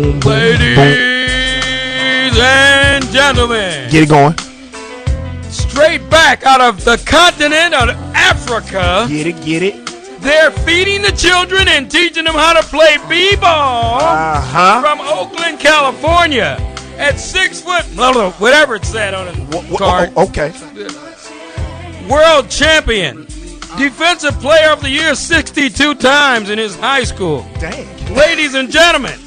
boom, boom. Ladies and gentlemen. Get it going. Straight back out of the continent of Africa. Get it. They're feeding the children and teaching them how to play b-ball from Oakland, California. At 6 foot, whatever it said on the card. Okay. World champion. Defensive player of the year 62 times in his high school. Dang. Ladies and gentlemen,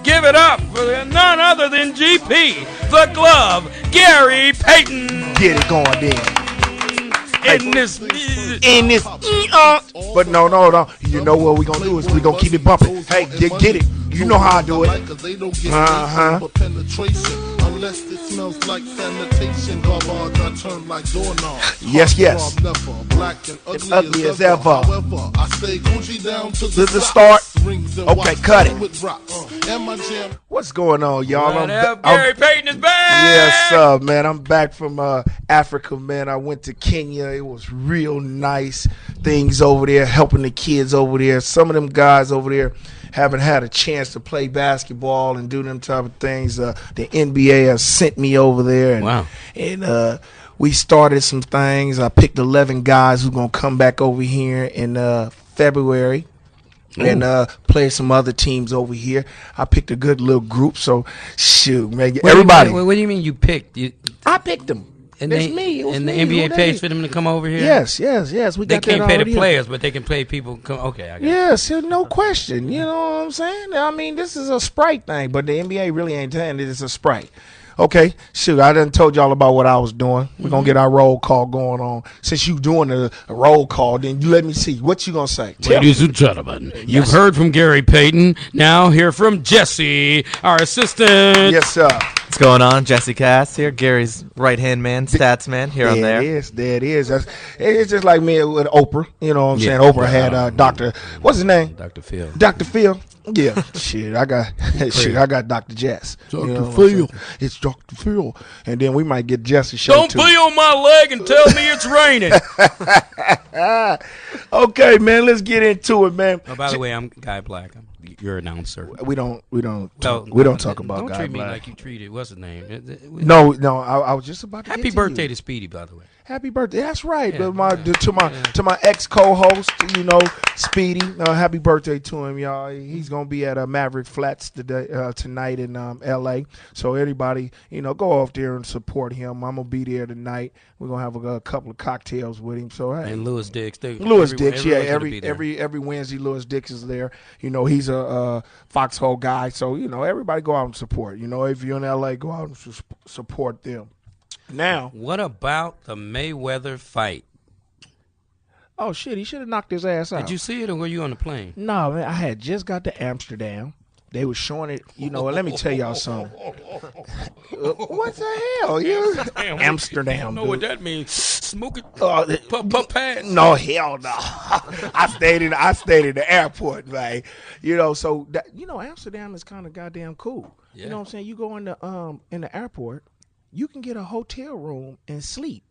give it up for none other than GP, the glove, Gary Payton. Get it going then. In this. But no. You know what we're going to do is we're going to keep it bumping. Hey, get it. You know how I do it. Unless it smells like sanitation, garbage, I turn like doorknob. Yes. Black and ugly as ever. I stay Gucci down to the start. Okay, cut it. What's going on, y'all? Gary Payton is back. Yes, man. I'm back from Africa, man. I went to Kenya. It was real nice things over there, helping the kids over there. Some of them guys over there haven't had a chance to play basketball and do them type of things. The NBA has sent me over there. And we started some things. I picked 11 guys who are going to come back over here in February. Ooh. And play some other teams over here. I picked a good little group. So, shoot, man. Everybody. What do you mean you picked? I picked them. And it's me. It was and me. The NBA pays for them to come over here? Yes. We they got can't that pay the players, but they can pay people. Okay, I guess. Yes, no question. You know what I'm saying? I mean, this is a Sprite thing, but the NBA really ain't saying it is a Sprite. Okay, shoot, I done told y'all about what I was doing. We're going to get our roll call going on. Since you doing a roll call, then you let me see. What you going to say? Ladies and gentlemen, you've heard from Gary Payton. Now hear from Jesse, our assistant. Yes, sir. What's going on? Jesse Cass here, Gary's right-hand man, stats man, here on there. There it is. It's just like me with Oprah. You know what I'm saying? Oprah had Dr. What's his name? Dr. Phil. Dr. Phil. Yeah, shit, I got Dr. Jess. Dr. You know Phil. It's Dr. Phil. And then we might get Jesse show Don't too. pee on my leg and tell me it's raining. Okay, man, let's get into it, man. Oh, by the way, I'm Guy Black. Your announcer. We don't talk about Don't Guy treat me Black. like you treated what's his name? No, I was just about to Happy get to birthday you. to Speedy, by the way. Happy birthday. That's right. Yeah, To my ex co-host, Speedy. Happy birthday to him, y'all. He's gonna be at Maverick Flats tonight in L.A. So everybody, go off there and support him. I'm gonna be there tonight. We're gonna have a couple of cocktails with him. So hey. And Lewis Dix. Every Wednesday Lewis Dix is there. He's a Foxxhole guy. So everybody go out and support. If you're in L.A., go out and support them. Now, what about the Mayweather fight? Oh shit, he should have knocked his ass out. Did you see it, or were you on the plane? No, man, I had just got to Amsterdam. They were showing it. Let me tell y'all something. What the hell? Amsterdam. I don't know what that means. Smoke it. Pump pads. No, hell no. I stayed in the airport, man. So Amsterdam is kind of goddamn cool. Yeah. You know what I'm saying? You go in the airport. You can get a hotel room and sleep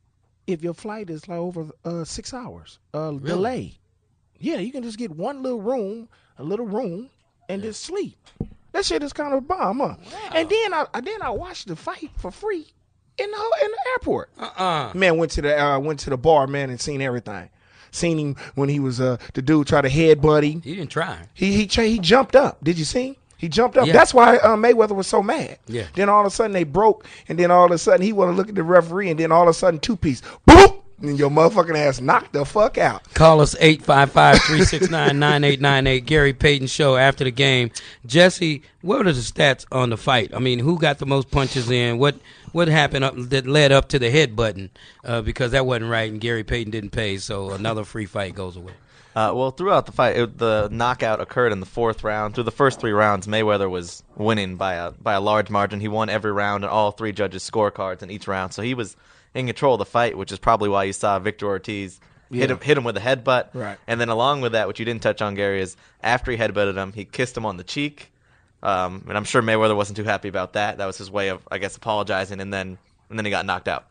if your flight is like over 6 hours really? Delay. Yeah, you can just get a little room, and just sleep. That shit is kind of a bomb, huh? Wow. And then I watched the fight for free in the airport. Man, went to the bar, man, and seen everything. Seen him when he was the dude tried to headbutt him. He didn't try. He jumped up. Did you see him? He jumped up. Yeah. That's why Mayweather was so mad. Yeah. Then all of a sudden they broke, and then all of a sudden he want to look at the referee, and then all of a sudden two-piece. Boop! And your motherfucking ass knocked the fuck out. Call us 855-369-9898. Gary Payton Show after the game. Jesse, what are the stats on the fight? I mean, who got the most punches in? What happened that led up to the headbutting? Because that wasn't right, and Gary Payton didn't pay, so another free fight goes away. Well, throughout the fight, the knockout occurred in the fourth round. Through the first 3 rounds, Mayweather was winning by a large margin. He won every round and all 3 judges' scorecards in each round. So he was in control of the fight, which is probably why you saw Victor Ortiz hit him with a headbutt. Right. And then along with that, what you didn't touch on, Gary, is after he headbutted him, he kissed him on the cheek. And I'm sure Mayweather wasn't too happy about that. That was his way of, I guess, apologizing, and then he got knocked out.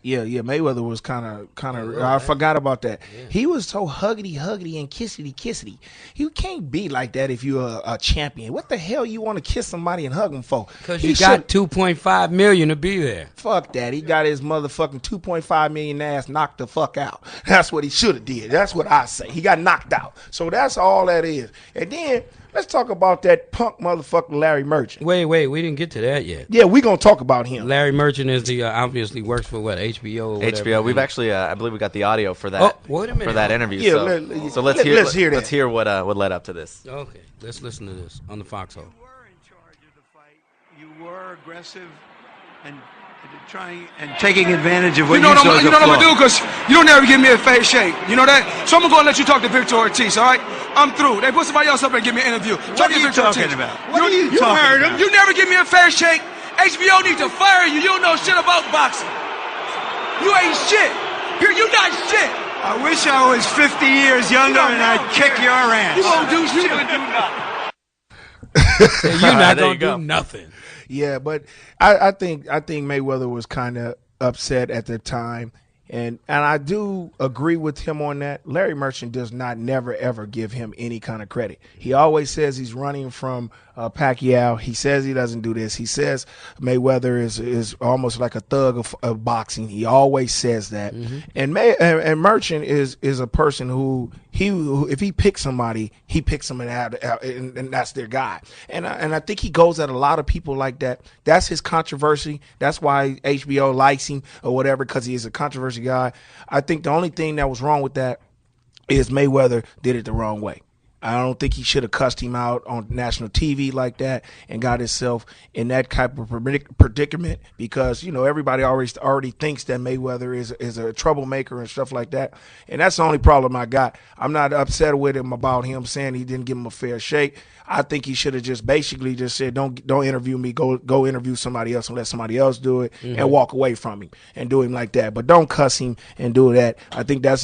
Yeah, Mayweather was kind of. I forgot about that. Yeah. He was so huggity and kissity. You can't be like that if you're a champion. What the hell you want to kiss somebody and hug them for? Because you got $2.5 million to be there. Fuck that. He got his motherfucking $2.5 million ass knocked the fuck out. That's what he should have did. That's what I say. He got knocked out. So that's all that is. And then let's talk about that punk motherfucker Larry Merchant. Wait, we didn't get to that yet. Yeah, we gonna talk about him. Larry Merchant is the obviously works for what, HBO or whatever. HBO. We've actually, I believe we got the audio for that. Oh, wait a minute. For that interview. Yeah, so let's hear that. Let's hear what led up to this. Okay, let's listen to this on the Foxxhole. You were in charge of the fight. You were aggressive and trying and taking advantage of what you saw. You know what I'm gonna do, because you don't ever give me a fair shake. You know that? So I'm gonna let you talk to Victor Ortiz, all right? I'm through. They put somebody else up and give me an interview. What are you talking about? What are you talking about? You never give me a fair shake. HBO needs to fire you. You don't know shit about boxing. You ain't shit. You're not shit. I wish I was 50 years younger and I'd kick your ass. You won't do shit and do nothing. You're not gonna do nothing. Yeah, but I think Mayweather was kind of upset at the time, and I do agree with him on that. Larry Merchant does not never ever give him any kind of credit. He always says he's running from Pacquiao. He says he doesn't do this. He says Mayweather is almost like a thug of boxing. He always says that. Mm-hmm. And Merchant is a person who if he picks somebody, he picks them and that's their guy. And I think he goes at a lot of people like that. That's his controversy. That's why HBO likes him or whatever, because he is a controversy guy. I think the only thing that was wrong with that is Mayweather did it the wrong way. I don't think he should have cussed him out on national TV like that and got himself in that type of predicament, because, you know, everybody already thinks that Mayweather is a troublemaker and stuff like that. And that's the only problem I got. I'm not upset with him about him saying he didn't give him a fair shake. I think he should have just basically just said, don't interview me, go interview somebody else and let somebody else do it, and walk away from him and do him like that. But don't cuss him and do that. I think that's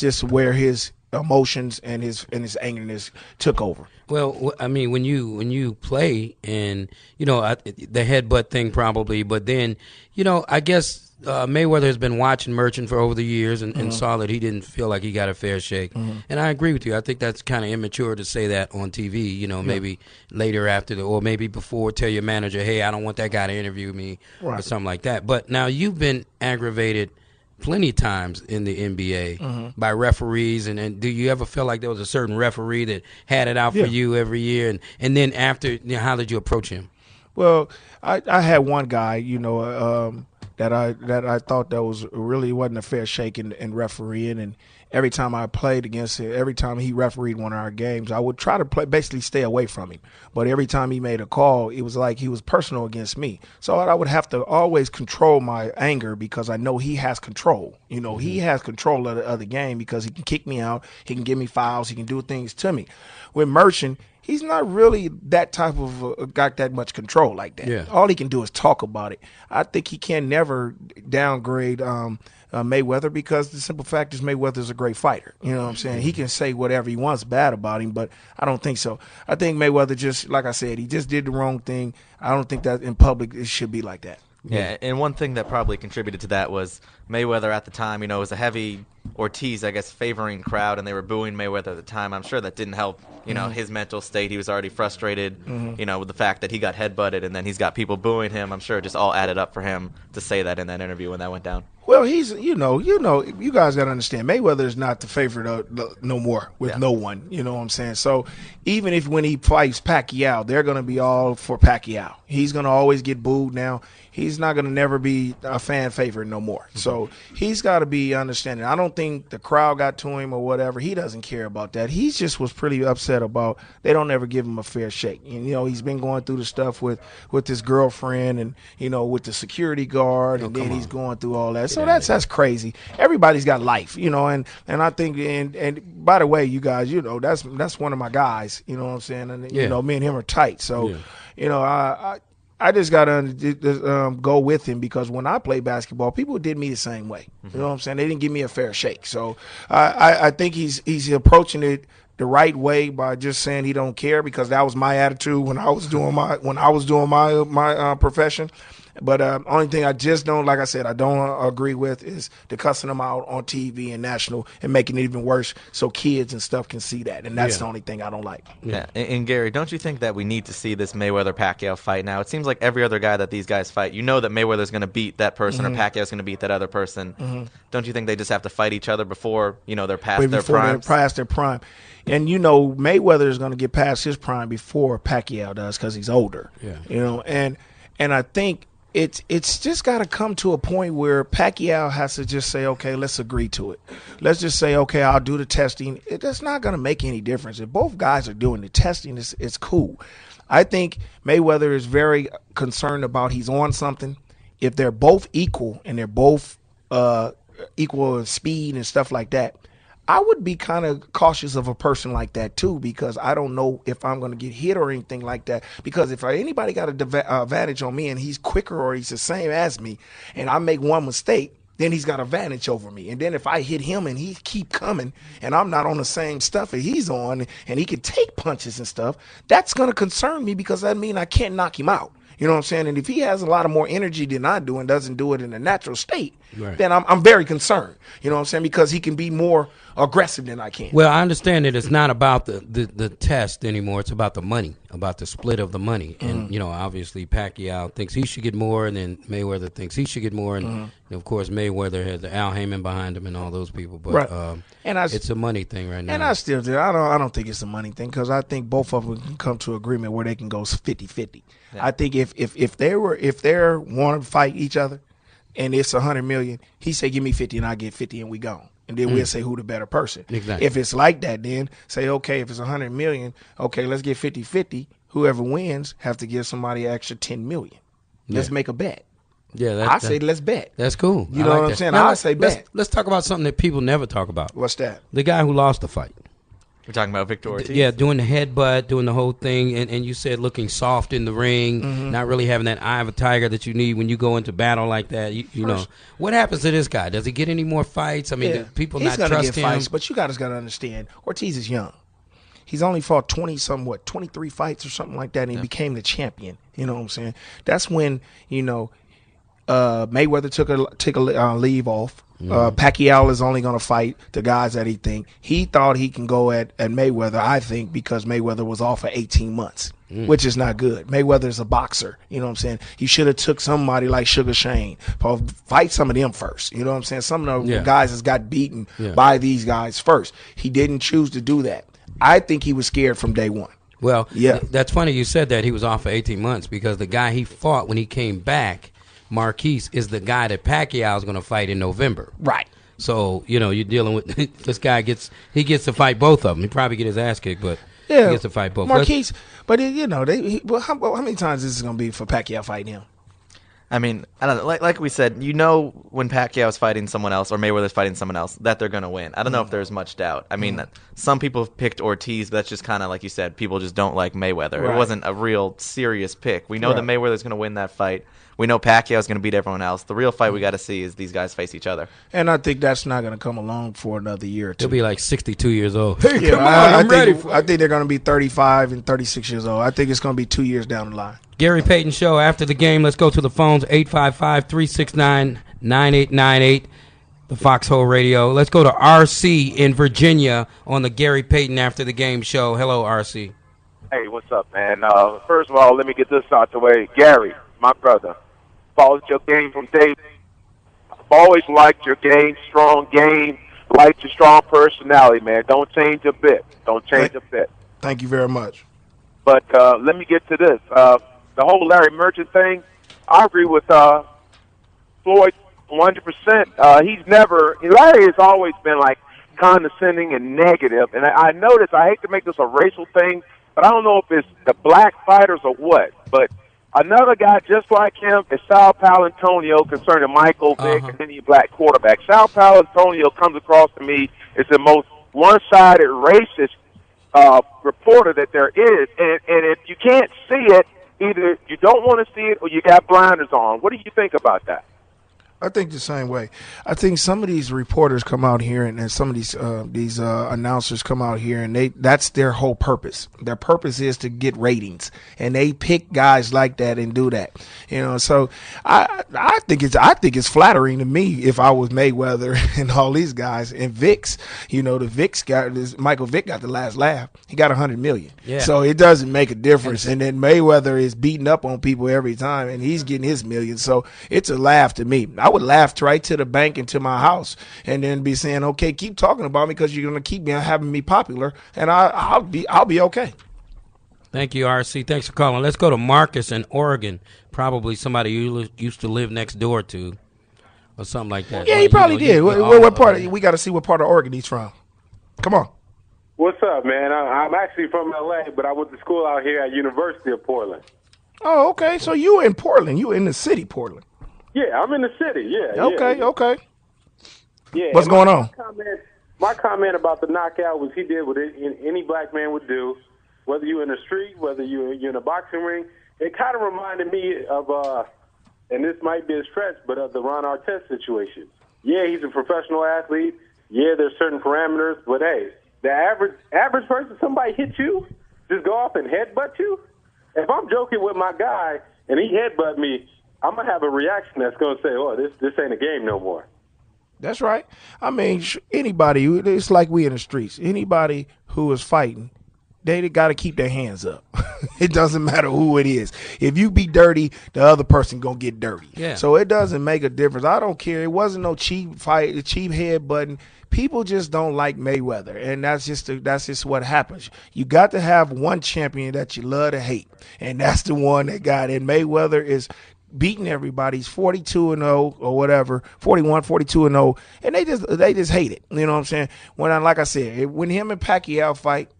just where his emotions and his angerness took over. Well, I mean, when you play, and you know the headbutt thing probably, but then I guess Mayweather has been watching Merchant for over the years and saw that he didn't feel like he got a fair shake. And I agree with you. I think that's kind of immature to say that on TV. Maybe later after or maybe before, tell your manager, hey, I don't want that guy to interview me or something like that. But now you've been aggravated plenty of times in the NBA by referees, and do you ever feel like there was a certain referee that had it out for you every year, and then after, how did you approach him? Well, I had one guy, that I thought that was really wasn't a fair shake in refereeing, and every time I played against him, every time he refereed one of our games, I would try to basically stay away from him. But every time he made a call, it was like he was personal against me. So I would have to always control my anger, because I know he has control. He has control of the game, because he can kick me out, he can give me fouls, he can do things to me. With Merchant, he's not really that type of got that much control like that. Yeah. All he can do is talk about it. I think he can never downgrade Mayweather, because the simple fact is Mayweather's a great fighter. You know what I'm saying? He can say whatever he wants bad about him, but I don't think so. I think Mayweather just, like I said, he just did the wrong thing. I don't think that in public it should be like that. Yeah, and one thing that probably contributed to that was Mayweather at the time, was a heavy Ortiz, I guess, favoring crowd, and they were booing Mayweather at the time. I'm sure that didn't help, his mental state. He was already frustrated, with the fact that he got headbutted, and then he's got people booing him. I'm sure it just all added up for him to say that in that interview when that went down. Well, he's, you guys got to understand, Mayweather is not the favorite no more with no one. You know what I'm saying? So even if when he fights Pacquiao, they're going to be all for Pacquiao. He's going to always get booed now. He's not going to never be a fan favorite no more. So he's got to be understanding. I don't think the crowd got to him or whatever. He doesn't care about that. He just was pretty upset about they don't ever give him a fair shake. And, he's been going through the stuff with his girlfriend and, with the security guard, and then he's going through all that. So that's crazy. Everybody's got life, and I think, and by the way, you guys, that's one of my guys, you know what I'm saying? And, me and him are tight. So, I just got to go with him, because when I played basketball, people did me the same way. You know what I'm saying? They didn't give me a fair shake. So I think he's approaching it the right way by just saying he don't care, because that was my attitude when I was doing my profession. But only thing I just don't, like I said, I don't agree with is the cussing them out on TV and national and making it even worse so kids and stuff can see that. And that's the only thing I don't like. Yeah. And Gary, don't you think that we need to see this Mayweather-Pacquiao fight now? It seems like every other guy that these guys fight, you know that Mayweather's going to beat that person or Pacquiao's going to beat that other person. Don't you think they just have to fight each other before, they're past their prime? They're past their prime. And, Mayweather is going to get past his prime before Pacquiao does because he's older. Yeah. And I think it's just got to come to a point where Pacquiao has to just say, okay, let's agree to it. Let's just say, okay, I'll do the testing. That's not going to make any difference. If both guys are doing the testing, it's cool. I think Mayweather is very concerned about he's on something. If they're both equal and they're both equal in speed and stuff like that, I would be kind of cautious of a person like that too, because I don't know if I'm going to get hit or anything like that. Because if anybody got an advantage on me and he's quicker or he's the same as me and I make one mistake, then he's got an advantage over me. And then if I hit him and he keep coming and I'm not on the same stuff that he's on and he can take punches and stuff, that's going to concern me because that means I can't knock him out. You know what I'm saying? And if he has a lot of more energy than I do and doesn't do it in a natural state, then I'm very concerned. You know what I'm saying? Because he can be more aggressive than I can. Well, I understand that it's not about the test anymore. It's about the money, about the split of the money. And, obviously Pacquiao thinks he should get more, and then Mayweather thinks he should get more. And, of course, Mayweather has Al Heyman behind him and all those people. But it's a money thing right now. And I still do. I don't think it's a money thing because I think both of them can come to an agreement where they can go 50-50. Yeah. I think if they want to fight each other and it's $100 million, he say give me 50 and I get 50 and we gone. And then we'll say who the better person. Exactly. If it's like that, then say, okay, if it's $100 million, okay, let's get 50-50. Whoever wins have to give somebody an extra $10 million. Let's make a bet. Yeah, I say let's bet. That's cool. You know what I'm saying? Now, I say bet. Let's talk about something that people never talk about. What's that? The guy who lost the fight. We're talking about Victor Ortiz? Yeah, doing the headbutt, doing the whole thing, and you said looking soft in the ring, not really having that eye of a tiger that you need when you go into battle like that. You know, what happens to this guy? Does he get any more fights? I mean, do people not trust him? He's going to get fights, but you guys got to understand, Ortiz is young. He's only fought 23 fights or something like that, and he became the champion. You know what I'm saying? That's when, Mayweather took a leave off. Pacquiao is only going to fight the guys that he think. He thought he can go at Mayweather, I think, because Mayweather was off for 18 months, which is not good. Mayweather is a boxer. You know what I'm saying? He should have took somebody like Sugar Shane. Fight some of them first. You know what I'm saying? Some of the guys has got beaten by these guys first. He didn't choose to do that. I think he was scared from day one. Well, that's funny you said that he was off for 18 months because the guy he fought when he came back, Marquise, is the guy that Pacquiao is going to fight in November. Right. So, you're dealing with this guy gets to fight both of them. He probably get his ass kicked, but he gets to fight both. Marquise, but how many times is this going to be for Pacquiao fighting him? I mean, I don't know. Like we said, when Pacquiao's fighting someone else or Mayweather's fighting someone else, that they're going to win. I don't know if there's much doubt. I mean, some people have picked Ortiz, but that's just kind of like you said. People just don't like Mayweather. Right. It wasn't a real serious pick. We know that Mayweather's going to win that fight. We know Pacquiao's going to beat everyone else. The real fight we got to see is these guys face each other. And I think that's not going to come along for another year or two. He'll be like 62 years old. Hey, come on, I'm ready. I think they're going to be 35 and 36 years old. I think it's going to be 2 years down the line. Gary Payton Show. After the game, let's go to the phones, 855-369-9898, the Foxxhole Radio. Let's go to RC in Virginia on the Gary Payton After the Game show. Hello, RC. Hey, what's up, man? First of all, let me get this out the way. Gary, my brother, followed your game from day. I've always liked your game, strong game, liked your strong personality, man. Don't change a bit. Don't change a bit. Thank you very much. But let me get to this. The whole Larry Merchant thing, I agree with Floyd 100%. Larry has always been like condescending and negative. And I notice, I hate to make this a racial thing, but I don't know if it's the black fighters or what. But another guy just like him is Sal Palantonio concerning Michael Vick and any black quarterback. Sal Palantonio comes across to me as the most one-sided racist reporter that there is. And if you can't see it, either you don't want to see it or you got blinders on. What do you think about that? I think the same way. I think some of these reporters come out here and some of these announcers come out here and that's their whole purpose. Their purpose is to get ratings, and they pick guys like that and do that. So I think it's flattering to me if I was Mayweather and all these guys and Vicks. The Vicks Michael Vick got the last laugh. He got $100 million. Yeah. So it doesn't make a difference. And then Mayweather is beating up on people every time, and he's getting his millions. So it's a laugh to me. I would laugh right to the bank and to my house, and then be saying, "Okay, keep talking about me because you're going to keep having me popular, and I'll be okay." Thank you, RC. Thanks for calling. Let's go to Marcus in Oregon. Probably somebody you used to live next door to, or something like that. Yeah, he probably did. What part? We got to see what part of Oregon he's from. Come on. What's up, man? I'm actually from L.A., but I went to school out here at University of Portland. Oh, okay. So you in Portland? You in the city, Portland? Yeah, I'm in the city. Yeah. Okay. Yeah. Okay. Yeah. What's going on? My comment about the knockout was he did what any black man would do, whether you're in the street, whether you're in a boxing ring. It kind of reminded me of, and this might be a stretch, but of the Ron Artest situation. Yeah, he's a professional athlete. Yeah, there's certain parameters, but hey, the average person, somebody hit you, just go off and headbutt you. If I'm joking with my guy and he headbutt me, I'm gonna have a reaction that's gonna say, "Oh, this ain't a game no more." That's right. I mean, anybody, it's like we in the streets. Anybody who is fighting, they got to keep their hands up. It doesn't matter who it is. If you be dirty, the other person going to get dirty. Yeah. So it doesn't make a difference. I don't care. It wasn't no cheap fight, cheap headbutting. People just don't like Mayweather, and that's just what happens. You got to have one champion that you love to hate, and that's the one that got it. Mayweather is beating everybody. He's 42-0 or whatever, 41, 42-0, and they just hate it. You know what I'm saying? Like I said, when him and Pacquiao fight,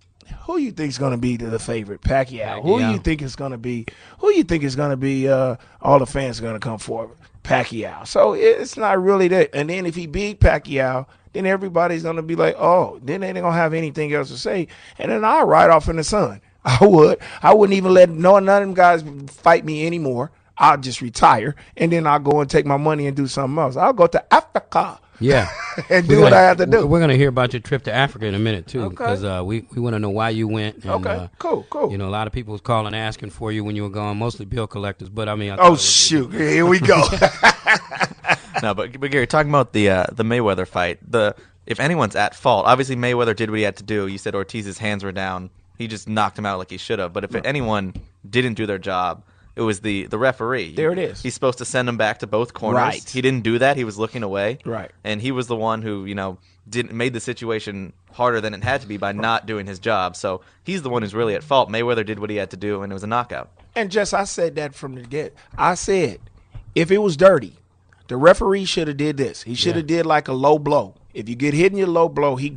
who you think is going to be the favorite? Pacquiao. Who you think is going to be? Who you think is going to be? All the fans are going to come forward. Pacquiao. So it's not really that. And then if he beat Pacquiao, then everybody's going to be like, oh, then they ain't going to have anything else to say. And then I'll ride off in the sun. I wouldn't even let none of them guys fight me anymore. I'll just retire, and then I'll go and take my money and do something else. I'll go to Africa. Yeah. And do what I have to do. We're going to hear about your trip to Africa in a minute, too, because we want to know why you went. And, okay, cool. A lot of people was calling asking for you when you were gone, mostly bill collectors. But, I mean, shoot. Here we go. No, but Gary, talking about the Mayweather fight, if anyone's at fault, obviously Mayweather did what he had to do. You said Ortiz's hands were down. He just knocked him out like he should have. But if anyone didn't do their job, it was the referee. There it is. He's supposed to send him back to both corners. Right. He didn't do that. He was looking away. Right. And he was the one who, made the situation harder than it had to be by not doing his job. So he's the one who's really at fault. Mayweather did what he had to do, and it was a knockout. And Jess, I said that from the get. I said, if it was dirty, the referee should have did this. He should have did like a low blow. If you get hit in your low blow, he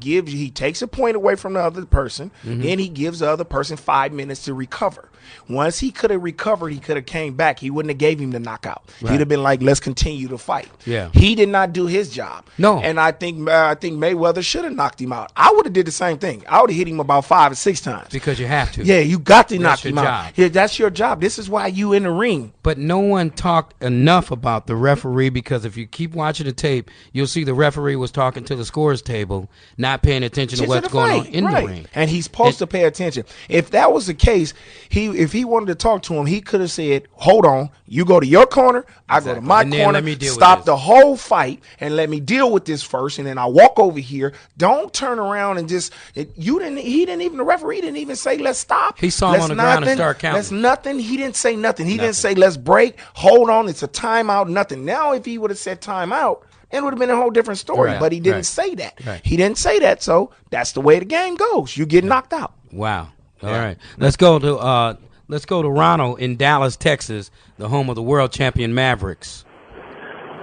takes a point away from the other person, then he gives the other person 5 minutes to recover. Once he could have recovered, he could have came back. He wouldn't have gave him the knockout. Right. He'd have been like, let's continue to fight. Yeah. He did not do his job. No. And I think Mayweather should have knocked him out. I would have did the same thing. I would have hit him about 5 or 6 times. Because you have to. Yeah, you got to knock him out. Job. Yeah, that's your job. This is why you in the ring. But no one talked enough about the referee, because if you keep watching the tape, you'll see the referee was talking to the scores table, not paying attention to what's going on in the ring. And he's supposed to pay attention. If that was the case, if he wanted to talk to him, he could have said, hold on, you go to your corner, I go to my corner, stop the whole fight, and let me deal with this first, and then I walk over here. Don't turn around and just, the referee didn't even say, let's stop. He saw him on the ground and start counting. That's nothing. He didn't say nothing. He didn't say, let's break, hold on, it's a timeout, nothing. Now, if he would have said timeout, it would have been a whole different story, but he didn't say that. Right. He didn't say that, so that's the way the game goes. You get knocked out. Wow. All right. Let's go to Ronald in Dallas, Texas, the home of the world champion Mavericks.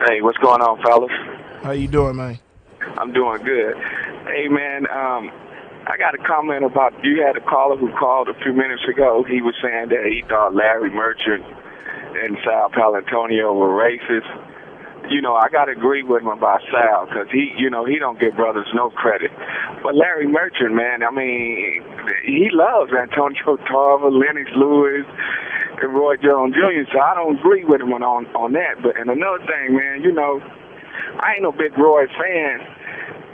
Hey, what's going on, fellas? How you doing, man? I'm doing good. Hey, man, I got a comment about, you had a caller who called a few minutes ago. He was saying that he thought Larry Merchant and Sal Palantonio were racist. I got to agree with him about Sal, because he don't give brothers no credit. But Larry Merchant, man, I mean, he loves Antonio Tarver, Lennox Lewis, and Roy Jones Jr., so I don't agree with him on that. But and another thing, man, I ain't no big Roy fan.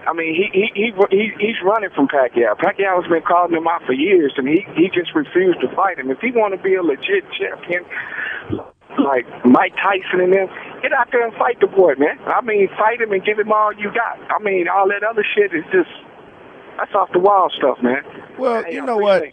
I mean, he's running from Pacquiao. Pacquiao's been calling him out for years, and he just refused to fight him. If he want to be a legit champion, like Mike Tyson and them, get out there and fight the boy, man. I mean, fight him and give him all you got. I mean, all that other shit is just, that's off the wall stuff, man. Well, you know what?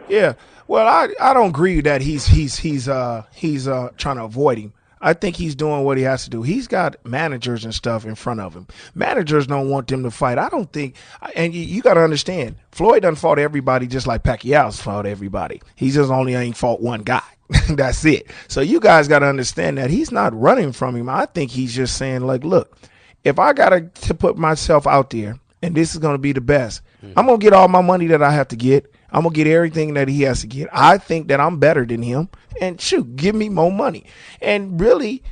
Yeah. Well, I don't agree that he's trying to avoid him. I think he's doing what he has to do. He's got managers and stuff in front of him. Managers don't want them to fight. I don't think, and you got to understand, Floyd done fought everybody just like Pacquiao's fought everybody. He just only ain't fought one guy. That's it. So you guys got to understand that he's not running from him. I think he's just saying, like, look, if I got to put myself out there and this is going to be the best, I'm going to get all my money that I have to get. I'm going to get everything that he has to get. I think that I'm better than him. And shoot, give me more money. And really,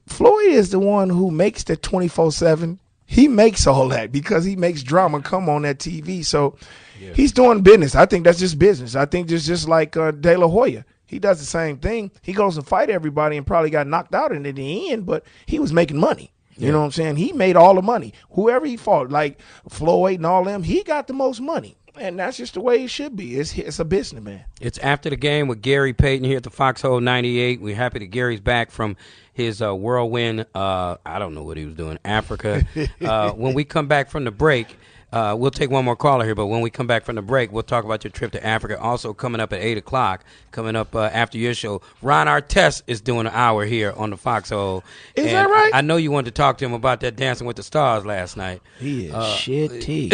Floyd is the one who makes the 24/7. He makes all that because he makes drama come on that TV. So he's doing business. I think that's just business. I think just like De La Hoya. He does the same thing. He goes and fight everybody and probably got knocked out in the end, but he was making money. You know what I'm saying? He made all the money. Whoever he fought, like Floyd and all them, he got the most money. And that's just the way it should be. It's a business, man. It's After the Game with Gary Payton here at the Foxxhole 98. We're happy that Gary's back from his whirlwind, I don't know what he was doing, Africa. When we come back from the break, we'll take one more caller here, but when we come back from the break, we'll talk about your trip to Africa. Also coming up at 8 o'clock, coming up after your show, Ron Artest is doing an hour here on the Foxxhole. Is that right? I know you wanted to talk to him about that Dancing with the Stars last night. He is shitty.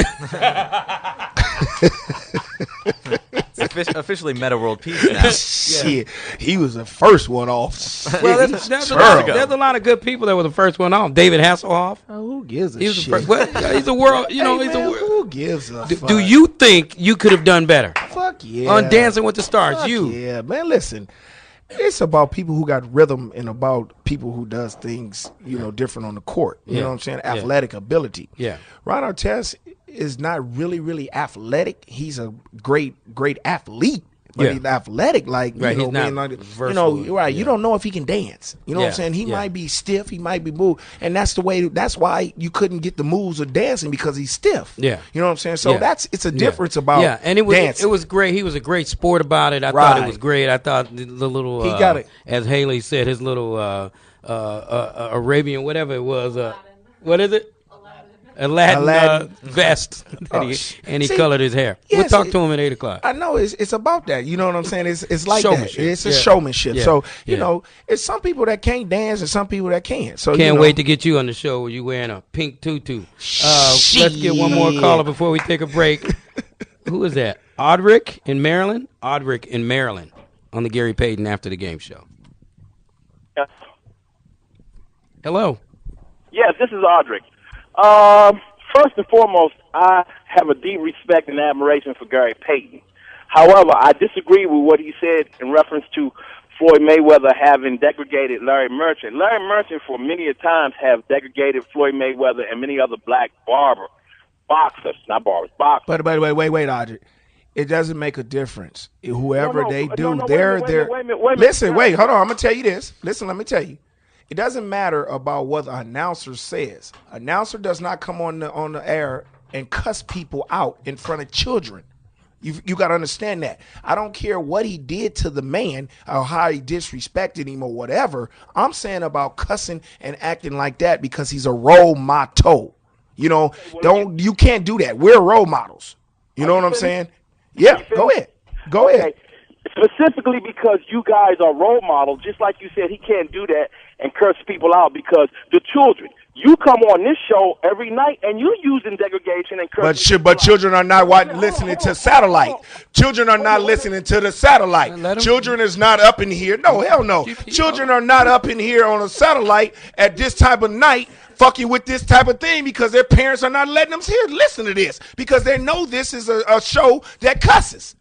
It's officially Meta World Peace now. Shit, he was the first one off. Well, there's a lot of good people that were the first one off. David Hasselhoff. Oh, who gives a He's shit? he's a world. You know, Hey, he's man, a world. who gives a fuck? Do you think you could have done better Fuck yeah. on Dancing with the Stars? Fuck You. yeah, man. Listen, it's about people who got rhythm and about people who does things, different on the court. You know what I'm saying? Athletic ability. Yeah. Ron Artest is not really athletic. He's a great athlete. But he's athletic, like, Right, he's not being like, versatile. you don't know if he can dance. You know what I'm saying? He might be stiff, he might be moved, and that's why you couldn't get the moves of dancing because he's stiff. Yeah. You know what I'm saying? So it's a difference about and it was dancing. it was great. He was a great sport about it. I thought it was great. I thought the little He got it. as Haley said, his little Arabian whatever it was. What is it? Aladdin vest, and he colored his hair. We'll talk to him at 8 o'clock. I know it's about that. You know what I'm saying? It's like Showmanship. that. It's a showmanship. Yeah. So it's some people that can't dance and some people that can. So Can't wait to get you on the show where you wearing a pink tutu. Let's get one more caller before we take a break. Who is that? Audric in Maryland. Audric in Maryland on the Gary Payton After the Game show. Yes. Hello. Yes, this is Audric. First and foremost, I have a deep respect and admiration for Gary Payton. However, I disagree with what he said in reference to Floyd Mayweather having degraded Larry Merchant. Larry Merchant, for many a times, have degraded Floyd Mayweather and many other black boxers. But wait, Audrey. It doesn't make a difference. Whoever they do, they're wait a minute. Listen, wait, hold on. I'm gonna tell you this. Listen, let me tell you. It doesn't matter about what the announcer says. Announcer does not come on the air and cuss people out in front of children. You got to understand that. I don't care what he did to the man or how he disrespected him or whatever. I'm saying about cussing and acting like that because he's a role model. You can't do that. We're role models. You know what I'm saying? Yeah, go ahead. Go ahead. Specifically because you guys are role models, just like you said, he can't do that and curse people out because the children. You come on this show every night and you're using degradation and cursing. But children are not listening to satellite. Children are not listening to the satellite. Children is not up in here. No, hell no. Children are not up in here on a satellite at this type of night fucking with this type of thing because their parents are not letting them listen to this because they know this is a show that cusses.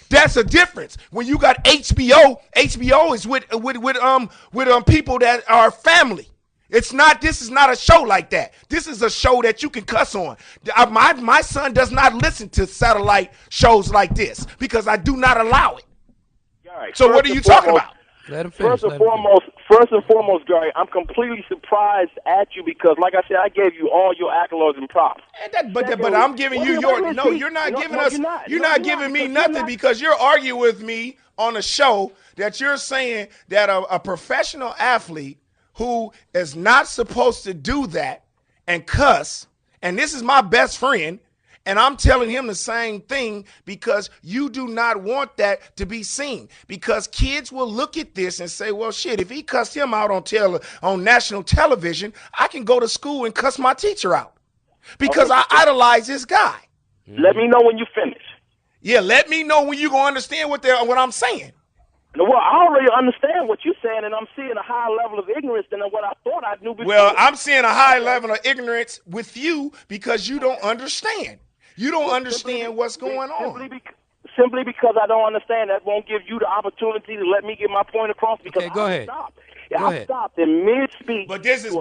That's a difference. When you got HBO is with people that are family. This is not a show like that. This is a show that you can cuss on. My son does not listen to satellite shows like this because I do not allow it. All right. So what are you talking about? Let him finish. First and foremost, Gary, I'm completely surprised at you because, like I said, I gave you all your accolades and props. But I'm giving you your. No, you're not giving us. You're not giving me nothing because you're arguing with me on a show that you're saying that a professional athlete who is not supposed to do that and cuss, and this is my best friend, and I'm telling him the same thing because you do not want that to be seen. Because kids will look at this and say, well, shit, if he cussed him out on national television, I can go to school and cuss my teacher out because I idolize this guy. Let me know when you finish. Yeah, let me know when you're going to understand what I'm saying. Well, I already understand what you're saying, and I'm seeing a higher level of ignorance than what I thought I knew before. Well, I'm seeing a high level of ignorance with you because you don't understand. You don't understand what's going on. Simply because I don't understand, that won't give you the opportunity to let me get my point across. Because okay, go ahead. I stopped in mid-speech. But this is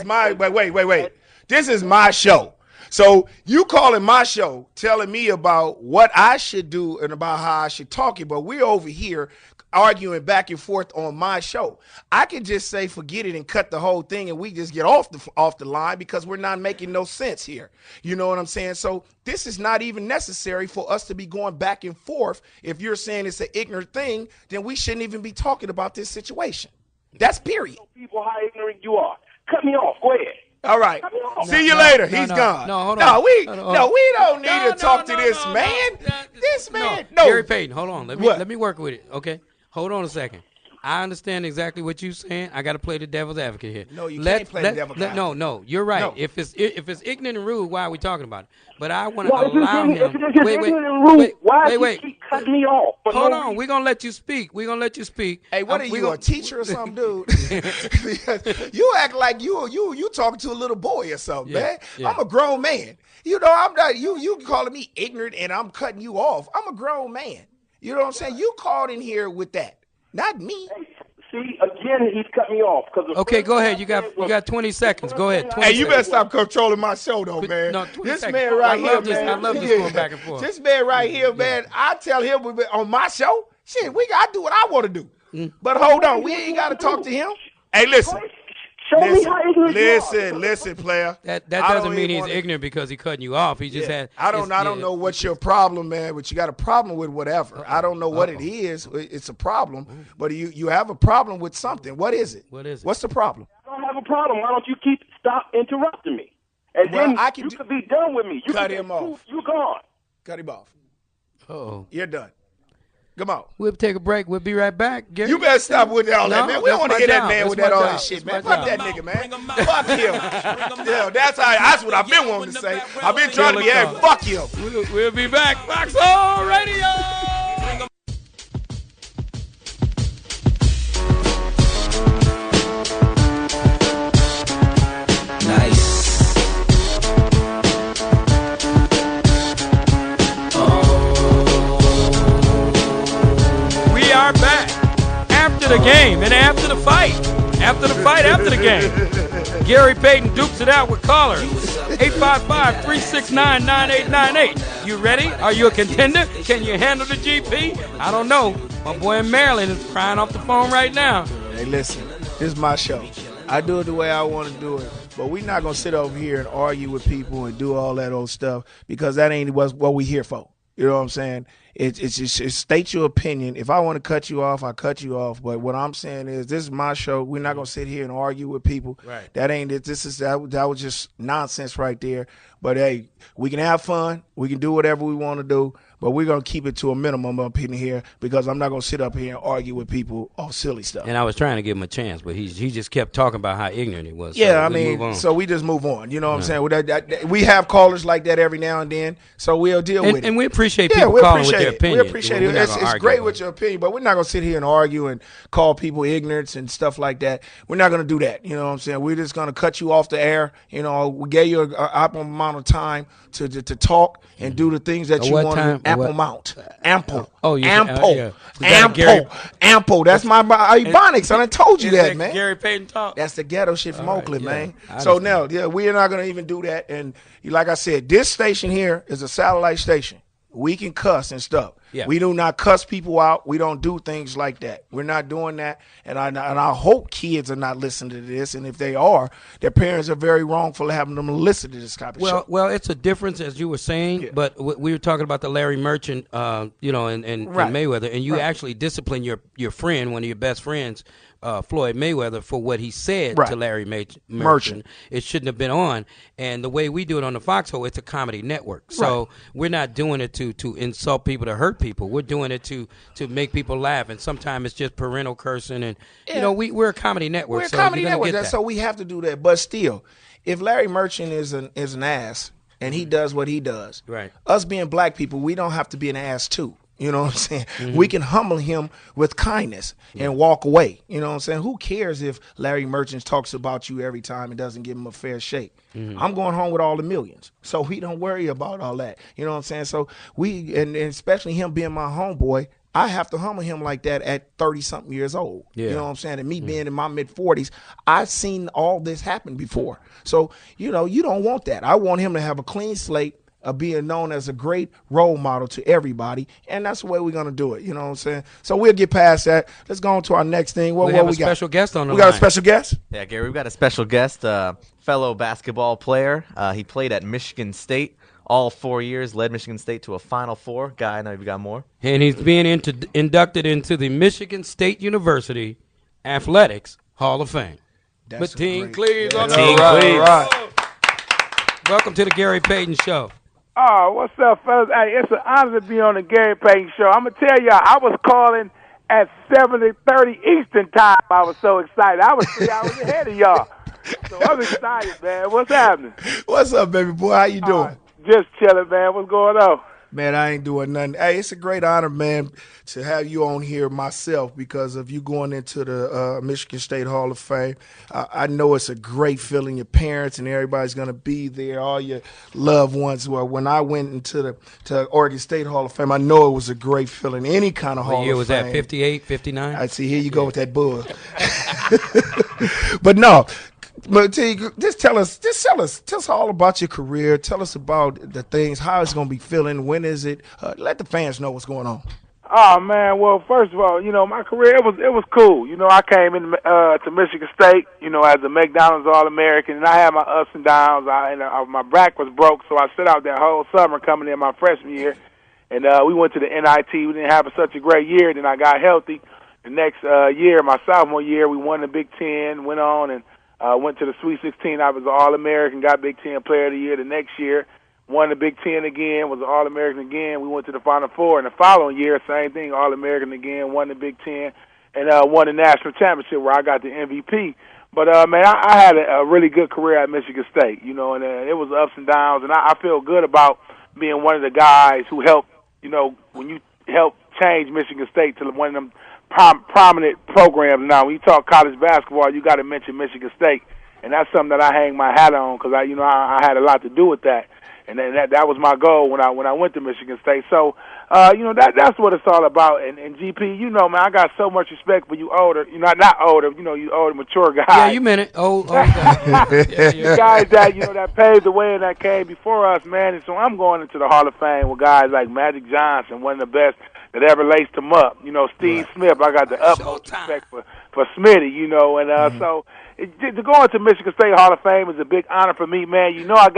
my wait. This is my show. So you calling my show, telling me about what I should do and about how I should talk it, but we're over here arguing back and forth on my show. I can just say forget it and cut the whole thing and we just get off the line because we're not making no sense here. You know what I'm saying? So this is not even necessary for us to be going back and forth. If you're saying it's an ignorant thing, then we shouldn't even be talking about this situation. That's period. People, how ignorant you are. Cut me off. Go ahead. All right. See you later. He's gone. No, hold on. We don't need to talk to this man. This man. No. Gary Payton, hold on. Let me work with it. Okay. Hold on a second. I understand exactly what you're saying. I got to play the devil's advocate here. No, you can't play the devil's advocate. No, you're right. No. If it's ignorant and rude, why are we talking about it? But I want to allow him. If it's ignorant and rude, why do you keep cutting me off? Hold on. We're going to let you speak. Hey, what are you, a teacher or something, dude? You act like you talking to a little boy or something, man. Yeah. I'm a grown man. You know, I'm not, you calling me ignorant and I'm cutting you off. I'm a grown man. You know what I'm saying? You called in here with that. Not me. See, again, he's cut me off. Okay, go ahead. You got 20 seconds. Go ahead. Hey, you better stop controlling my show, though, man. No, this seconds. man right here, man. I love this going back and forth. This man right here, man, I tell him on my show, shit, I do what I want to do. But hold on, we ain't got to talk to him. Hey, listen. Show me how ignorant you are. Listen, player. That doesn't mean he's ignorant because he's cutting you off. He just had. I don't know what's your problem, man. But you got a problem with whatever. I don't know what it is. It's a problem, but you have a problem with something. What is it? What's the problem? I don't have a problem. Why don't you stop interrupting me? And then you could be done with me. Cut him off. You're gone. Cut him off. Uh-oh. You're done. Come on. We'll take a break. We'll be right back. Gary. You better stop with all that, man. We don't want to hear that man with all that shit, man. Fuck that nigga, man. Fuck him. Yeah, that's what I've been wanting to say. I've been trying to be, hey, fuck him. We'll be back. Foxxhole Radio. The game and after the game. Gary Payton dukes it out with callers. 855-369-9898. You ready? Are you a contender? Can you handle the GP? I don't know. My boy in Maryland is crying off the phone right now. Hey, listen, this is my show. I do it the way I want to do it. But we're not going to sit over here and argue with people and do all that old stuff because that ain't what we here for. You know what I'm saying? It's just state your opinion. If I want to cut you off, I cut you off. But what I'm saying is, this is my show. We're not gonna sit here and argue with people. Right. That ain't it. That was just nonsense right there. But hey, we can have fun. We can do whatever we want to do. But we're gonna keep it to a minimum up in here because I'm not gonna sit up here and argue with people all silly stuff. And I was trying to give him a chance, but he just kept talking about how ignorant he was. Yeah, so we just move on. You know what I'm saying? We have callers like that every now and then, so we'll deal with it. And we appreciate people calling with their opinion. We appreciate it. It's great with your opinion, but we're not going to sit here and argue and call people ignorance and stuff like that. We're not going to do that. You know what I'm saying? We're just going to cut you off the air. You know, we gave you an ample amount of time to talk and do the things that you want to do. Ample. Ample. That's my Ebonics. I done told you that, man. Gary Payton talk. That's the ghetto shit from Oakland, man. So now, we're not going to even do that. And like I said, this station here is a satellite station. We can cuss and stuff. Yeah. We do not cuss people out. We don't do things like that. We're not doing that. And I hope kids are not listening to this. And if they are, their parents are very wrongful having them listen to this type of show. Well, it's a difference, as you were saying, but we were talking about the Larry Merchant, and Mayweather, and you actually discipline your friend, one of your best friends, Floyd Mayweather, for what he said to Larry Merchant. It shouldn't have been on. And the way we do it on the Foxxhole, it's a comedy network. So we're not doing it to insult people, to hurt people. We're doing it to make people laugh. And sometimes it's just parental cursing. And, we're a comedy network. We're a comedy network, so we have to do that. But still, if Larry Merchant is an ass and he does what he does, us being black people, we don't have to be an ass too. You know what I'm saying? Mm-hmm. We can humble him with kindness and walk away. You know what I'm saying? Who cares if Larry Merchant talks about you every time and doesn't give him a fair shake? Mm-hmm. I'm going home with all the millions. So we don't worry about all that. You know what I'm saying? So and especially him being my homeboy, I have to humble him like that at 30-something years old. Yeah. You know what I'm saying? And me being in my mid-40s, I've seen all this happen before. So, you don't want that. I want him to have a clean slate of being known as a great role model to everybody, and that's the way we're going to do it. You know what I'm saying? So we'll get past that. Let's go on to our next thing. We have a special guest on the line. We got a special guest? Yeah, Gary, we've got a special guest, fellow basketball player. He played at Michigan State all 4 years, led Michigan State to a Final Four. Guy, I know you've got more. And he's being inducted into the Michigan State University Athletics Hall of Fame. Mateen Cleaves on the line. Right. Welcome to the Gary Payton Show. Oh, what's up, fellas? Hey, it's an honor to be on the Gary Payton Show. I'm going to tell y'all, I was calling at 7:30 Eastern time. I was so excited. I was 3 hours ahead of y'all. So I'm excited, man. What's happening? What's up, baby boy? How you doing? Just chilling, man. What's going on? Man, I ain't doing nothing. Hey, it's a great honor, man, to have you on here myself because of you going into the Michigan State Hall of Fame. I know it's a great feeling. Your parents and everybody's going to be there, all your loved ones. Well, when I went into the Oregon State Hall of Fame, I know it was a great feeling. Any kind of Hall of Fame. What year was that, 58, 59? I see. Here you go with that buzz. But no. But just tell us all about your career. Tell us about the things, how it's going to be feeling. When is it? Let the fans know what's going on. Oh man, well, first of all, my career it was cool. I came in to Michigan State, as a McDonald's All-American, and I had my ups and downs. My back was broke, so I sit out that whole summer coming in my freshman year, and we went to the NIT. We didn't have such a great year. Then I got healthy. The next year, my sophomore year, we won the Big Ten. Went on and went to the Sweet 16. I was an All-American, got Big Ten Player of the Year. The next year, won the Big Ten again, was an All-American again. We went to the Final Four. And the following year, same thing, All-American again, won the Big Ten, and won the national championship where I got the MVP. But, man, I had a really good career at Michigan State, and it was ups and downs. And I feel good about being one of the guys who helped, when you help change Michigan State to one of them prominent programs. Now, when you talk college basketball, you got to mention Michigan State, and that's something that I hang my hat on because I had a lot to do with that, and then that was my goal when I went to Michigan State. So, that's what it's all about. And GP, man, I got so much respect for you older, not older, you older, mature guys. Yeah, you meant it. Old guys. You guys that that paved the way and that came before us, man. And so I'm going into the Hall of Fame with guys like Magic Johnson, one of the best that ever laced him up. Steve Smith, I got the utmost respect for Smitty, and so to go into Michigan State Hall of Fame is a big honor for me, man. I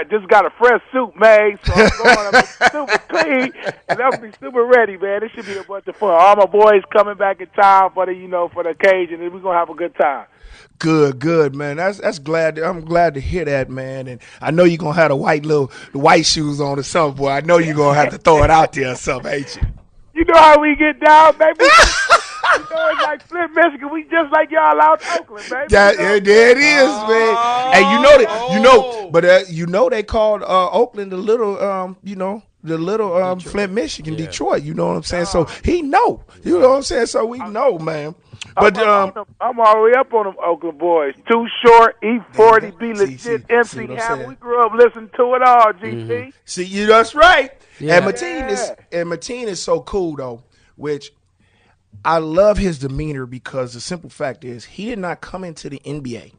just got a fresh suit made, so I'm going to be super clean, and I'll be super ready, man. It should be a bunch of fun. All my boys coming back in town for the occasion, and we're gonna have a good time. Good, man. That's glad. I'm glad to hear that, man. And I know you're gonna have the white shoes on or something, boy. I know you're gonna have to throw it out there or something, ain't you? You know how we get down, baby. It's like Flint, Michigan. We just like y'all out in Oakland, baby. There it is, man. And they called Oakland the little Flint, Michigan, yeah. Detroit. You know what I'm saying? So he know. You know what I'm saying? So we know, man. But I'm all the way up on them Oakland boys. Too Short, E40, Be Legit, MC Hammer. We grew up listening to it all, GP. Mm-hmm. See, that's right. Yeah. And Mateen is so cool though, which I love his demeanor because the simple fact is he did not come into the NBA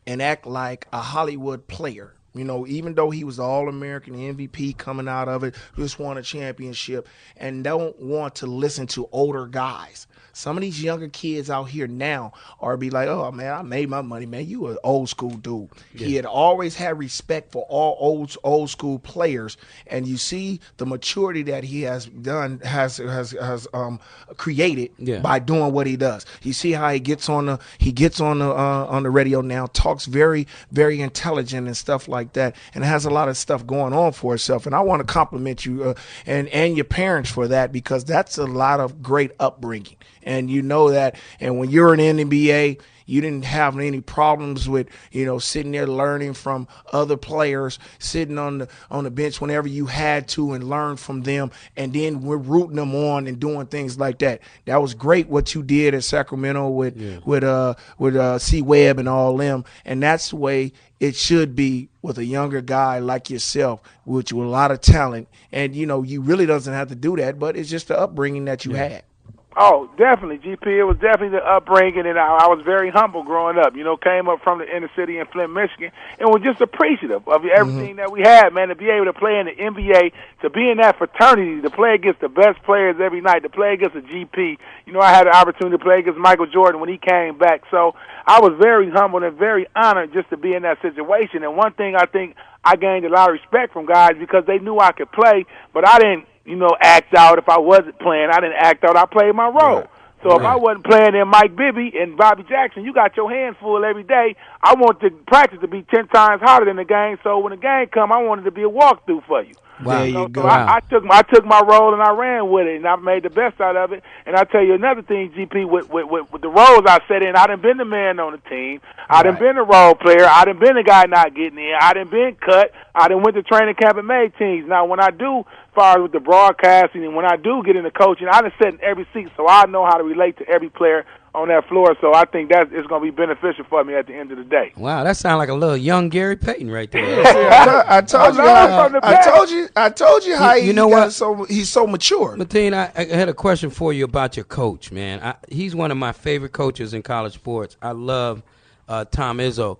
and act like a Hollywood player You know, even though he was All-American, MVP coming out of it, just won a championship, and don't want to listen to older guys. Some of these younger kids out here now are be like, oh, man, I made my money, man. You an old school dude. Yeah. He had always had respect for all old school players, and you see the maturity that he has done, has created by doing what he does. You see how he gets on the radio now, talks very, very intelligent and stuff like that, and has a lot of stuff going on for himself. And I want to compliment you and your parents for that, because that's a lot of great upbringing. And you know that, and when you're in the NBA, you didn't have any problems with, you know, sitting there learning from other players, sitting on the bench whenever you had to and learn from them, and then we're rooting them on and doing things like that. That was great what you did at Sacramento with C. Webb and all them, and that's the way it should be with a younger guy like yourself, with a lot of talent. And, you know, you really doesn't have to do that, but it's just the upbringing that you had. Oh, definitely, GP. It was definitely the upbringing, and I was very humble growing up. You know, came up from the inner city in Flint, Michigan, and was just appreciative of everything that we had, man, to be able to play in the NBA, to be in that fraternity, to play against the best players every night, to play against a GP. You know, I had the opportunity to play against Michael Jordan when he came back. So I was very humbled and very honored just to be in that situation. And one thing I think I gained a lot of respect from guys because they knew I could play, but I didn't, you know, act out if I wasn't playing. I didn't act out. I played my role. So if I wasn't playing in Mike Bibby and Bobby Jackson, you got your hands full every day. I want the practice to be 10 times harder than the game. So when the game come, I wanted to be a walkthrough for you. Wow. You know, so I took my role and I ran with it, and I made the best out of it. And I tell you another thing, GP, with the roles I set in, I done been the man on the team. I done been a role player. I done been the guy not getting in. I done been cut. I done went to training camp and made teams. Now, when I do, as far as with the broadcasting, and when I do get into coaching, I done sit in every seat, so I know how to relate to every player on that floor. So I think that is going to be beneficial for me at the end of the day. Wow, that sounds like a little young Gary Payton right there. I told you how he's so mature. Mateen, I had a question for you about your coach, man. He's one of my favorite coaches in college sports. I love Tom Izzo.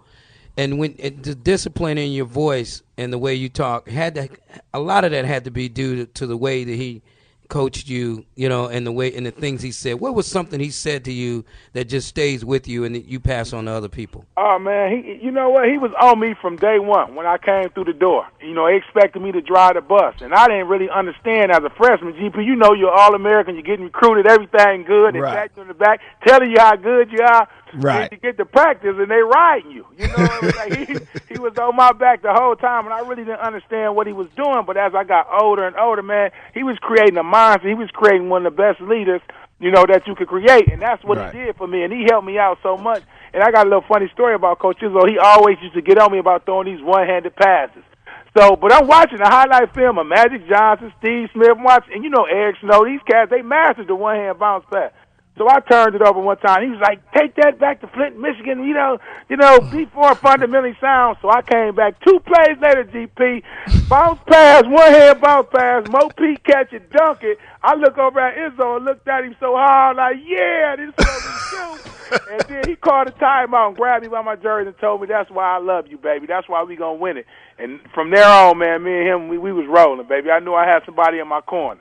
And when the discipline in your voice and the way you talk a lot of that had to be due to the way that he coached you, you know, and the way and the things he said. What was something he said to you that just stays with you and that you pass on to other people? Oh man, you know what? He was on me from day one when I came through the door. You know, he expected me to drive the bus, and I didn't really understand as a freshman. GP, you know, you're All-American, you're getting recruited, everything good, and pat you in the back, telling you how good you are. Right. And you get to practice, and they riding you. You know, it was like he was on my back the whole time, and I really didn't understand what he was doing. But as I got older and older, man, he was creating a mindset. He was creating one of the best leaders, you know, that you could create, and that's what he did for me. And he helped me out so much. And I got a little funny story about Coach Izzo. He always used to get on me about throwing these one-handed passes. So, but I'm watching the highlight film of Magic Johnson, Steve Smith, and you know Eric Snow. These cats, they mastered the one-hand bounce pass. So I turned it over one time. He was like, take that back to Flint, Michigan, you know, before fundamentally sound. So I came back 2 plays later, GP, bounce pass, one-hand bounce pass, Mo Pete catch it, dunk it. I look over at Izzo and looked at him so hard, like, yeah, this is what we do. And then he called a timeout and grabbed me by my jersey and told me, that's why I love you, baby. That's why we going to win it. And from there on, man, me and him, we was rolling, baby. I knew I had somebody in my corner.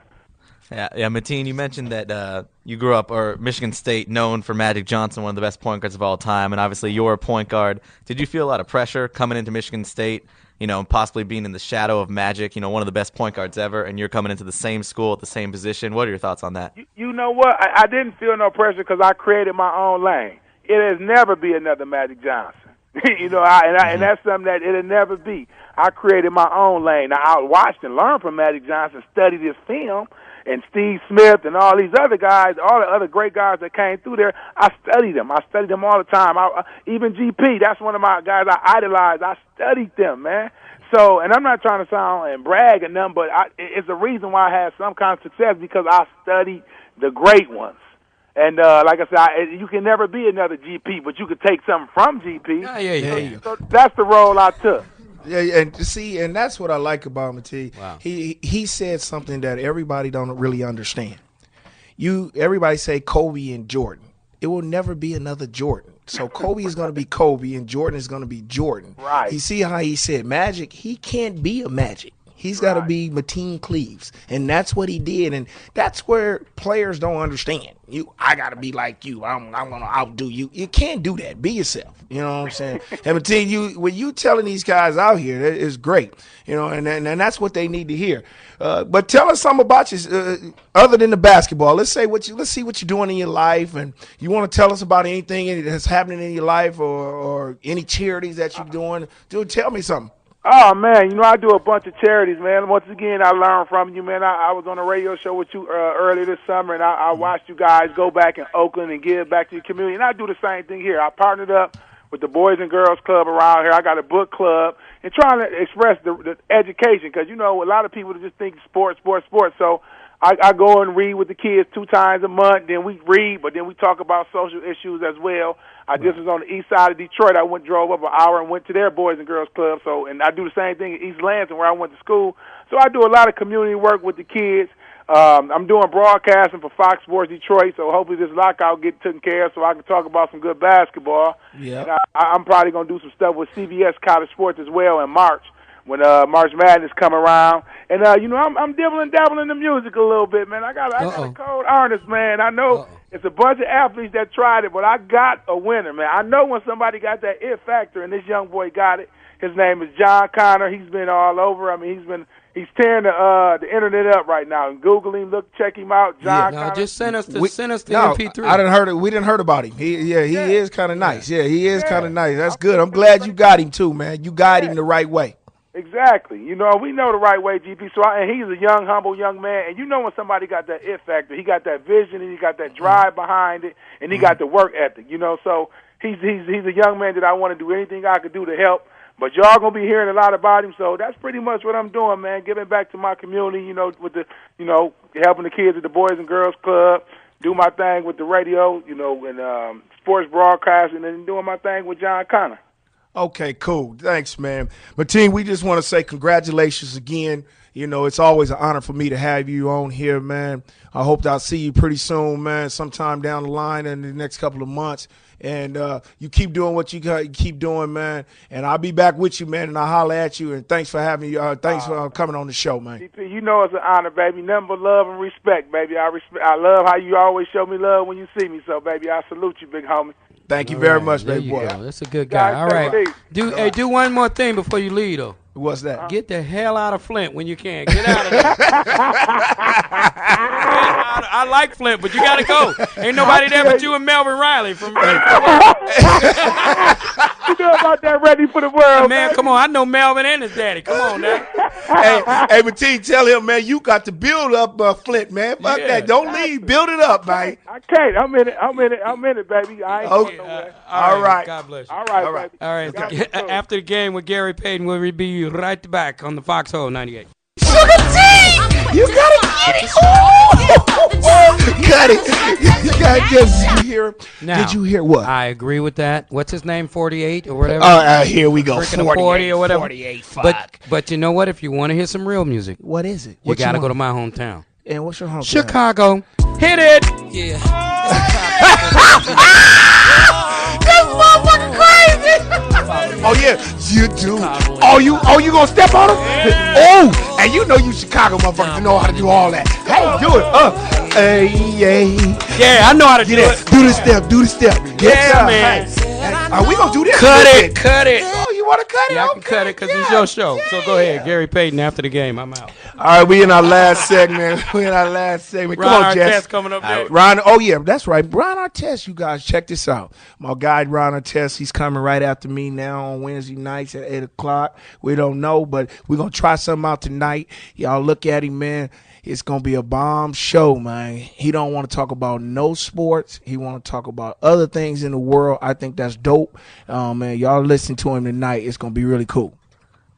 Yeah, Mateen, you mentioned that you grew up, or Michigan State, known for Magic Johnson, one of the best point guards of all time, and obviously you're a point guard. Did you feel a lot of pressure coming into Michigan State, you know, and possibly being in the shadow of Magic, you know, one of the best point guards ever, and you're coming into the same school at the same position? What are your thoughts on that? You know what? I didn't feel no pressure because I created my own lane. It'll never be another Magic Johnson. You know, and that's something that it'll never be. I created my own lane. Now, I watched and learned from Magic Johnson, studied his film, and Steve Smith and all these other guys, all the other great guys that came through there, I studied them. I studied them all the time. Even GP, that's one of my guys I idolized. I studied them, man. So, and I'm not trying to sound and brag or nothing, but it's the reason why I had some kind of success because I studied the great ones. And like I said, you can never be another GP, but you could take something from GP. Yeah. So that's the role I took. Yeah, and see, and that's what I like about Mateen. Wow. He said something that everybody don't really understand. Everybody say Kobe and Jordan. It will never be another Jordan. So Kobe is going to be Kobe, and Jordan is going to be Jordan. Right. You see how he said Magic? He can't be a Magic. He's got to be Mateen Cleaves, and that's what he did, and that's where players don't understand. I got to be like you. I'm going to outdo you. You can't do that. Be yourself. You know what I'm saying? And Mateen, when you telling these guys out here, that is great. You know, and that's what they need to hear. But tell us something about you other than the basketball. Let's see what you're doing in your life, and you want to tell us about anything that's happening in your life or any charities that you're doing. Dude, tell me something. Oh, man, I do a bunch of charities, man. Once again, I learned from you, man. I was on a radio show with you earlier this summer, and I watched you guys go back in Oakland and give back to the community. And I do the same thing here. I partnered up with the Boys and Girls Club around here. I got a book club and trying to express the education because, a lot of people just think sports. So I go and read with the kids 2 times a month. Then we read, but then we talk about social issues as well. I just was on the east side of Detroit. I drove up an hour and went to their Boys and Girls Club. And I do the same thing in East Lansing where I went to school. So I do a lot of community work with the kids. I'm doing broadcasting for Fox Sports Detroit. So hopefully this lockout get taken care of so I can talk about some good basketball. Yeah. And I'm probably going to do some stuff with CBS College Sports as well in March when March Madness come around. And, I'm dabbling in the music a little bit, man. I got a cold artist, man. I know it's a bunch of athletes that tried it, but I got a winner, man. I know when somebody got that it factor, and this young boy got it. His name is John Connor. He's been all over. I mean, he's tearing the internet up right now. Google him, check him out. John Connor. Just send us the MP3. I didn't heard it. We didn't heard about him. He is kind of nice. Yeah, he is kind of nice. That's good. I'm glad you got him too, man. You got him the right way. Exactly. We know the right way, GP. And he's a young, humble young man. And when somebody got that it factor, he got that vision and he got that drive behind it, and he got the work ethic. So he's a young man that I want to do anything I could do to help. But y'all gonna be hearing a lot about him. So that's pretty much what I'm doing, man. Giving back to my community. With the helping the kids at the Boys and Girls Club. Do my thing with the radio. And sports broadcasting, and doing my thing with John Connor. Okay, cool. Thanks, man. Mateen, we just want to say congratulations again. It's always an honor for me to have you on here, man. I hope that I'll see you pretty soon, man, sometime down the line in the next couple of months. And you keep doing what you keep doing, man. And I'll be back with you, man, and I'll holler at you. And thanks for having you. Thanks for coming on the show, man. DP, it's an honor, baby. Nothing but love and respect, baby. I love how you always show me love when you see me. So, baby, I salute you, big homie. Thank you very much, baby boy. That's a good guy. All right. Do one more thing before you leave, though. What's that? Get the hell out of Flint when you can. Get out of there. I like Flint, but you got to go. Ain't nobody there but you and Melvin Riley from Ready for the World. You know about that Ready for the World, man. Come on. I know Melvin and his daddy. Come on now. Hey, Mateen, tell him, man, you got to build up Flint, man. Fuck that. Don't leave. Build it up, man. I can't. I'm in it, baby. I ain't going nowhere. All right. God bless you. All right. All right. After the game with Gary Payton, we'll be right back on the Foxxhole 98. Sugar T! You gotta get it! Got it! You gotta get it. Did you hear what? I agree with that. What's his name? 48 or whatever? Here we go. 40 or whatever. 48, fuck. But you know what? If you want to hear some real music. What is it? You gotta go to my hometown. And what's your hometown? Chicago. Hit it! Yeah. This motherfucker crazy! Oh yeah, you do. Oh you gonna step on him? Oh, and you know you Chicago motherfuckers to know how to do all that. Hey, do it. Yeah, I know how to do it. Do the step. Yeah, man. Are we gonna do this? Cut it. Oh, you want to cut it? Yeah, I can cut it because it's your show. So go ahead, Gary Payton. After the game, I'm out. All right, we in our last segment. Come on, Jess. Coming up there. Ron, oh yeah, that's right. Ron Artest, you guys, check this out. My guy Ron Artest, he's coming right after me now on Wednesday nights at 8 o'clock. We don't know, but we're going to try something out tonight. Y'all look at him, man. It's going to be a bomb show, man. He don't want to talk about no sports. He want to talk about other things in the world. I think that's dope. Man, y'all listen to him tonight. It's going to be really cool.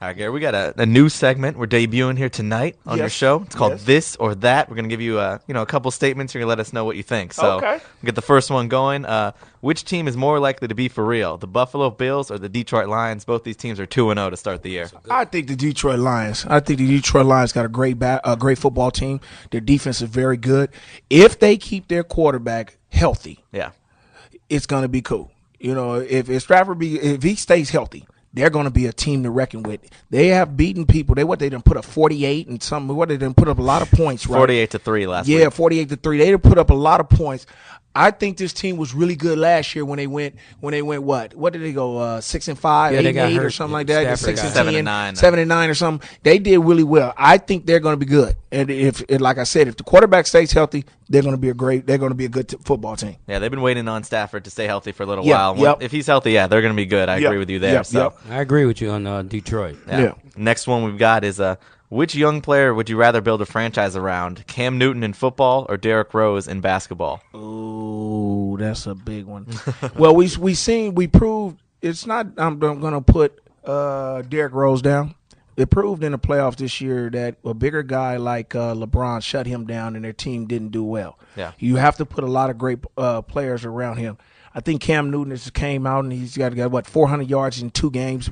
All right, Gary, we got a new segment we're debuting here tonight on your show. It's called This or That. We're going to give you a couple statements. You're going to let us know what you think. So we'll get the first one going. Which team is more likely to be for real, the Buffalo Bills or the Detroit Lions? Both these teams are 2-0 to start the year. I think the Detroit Lions. I think the Detroit Lions got a great football team. Their defense is very good. If they keep their quarterback healthy, it's going to be cool. You know, if he stays healthy, they're going to be a team to reckon with. They have beaten people. They done put up 48 and something. They done put up a lot of points, right? 48-3 last week. Yeah, 48-3. They done put up a lot of points. I think this team was really good last year when they went what? What did they go? 6-5, 8-8 or something like that. 6-10, 7-9 or something. They did really well. I think they're going to be good. And like I said, if the quarterback stays healthy, they're going to be a good football team. Yeah, they've been waiting on Stafford to stay healthy for a little while. If he's healthy, they're going to be good. I agree with you there. I agree with you on Detroit. Yeah. Next one we've got is which young player would you rather build a franchise around? Cam Newton in football or Derrick Rose in basketball? Ooh, that's a big one. Well, we proved it's not. I'm going to put Derrick Rose down. It proved in the playoffs this year that a bigger guy like LeBron shut him down and their team didn't do well. Yeah. You have to put a lot of great players around him. I think Cam Newton just came out and he's got 400 yards in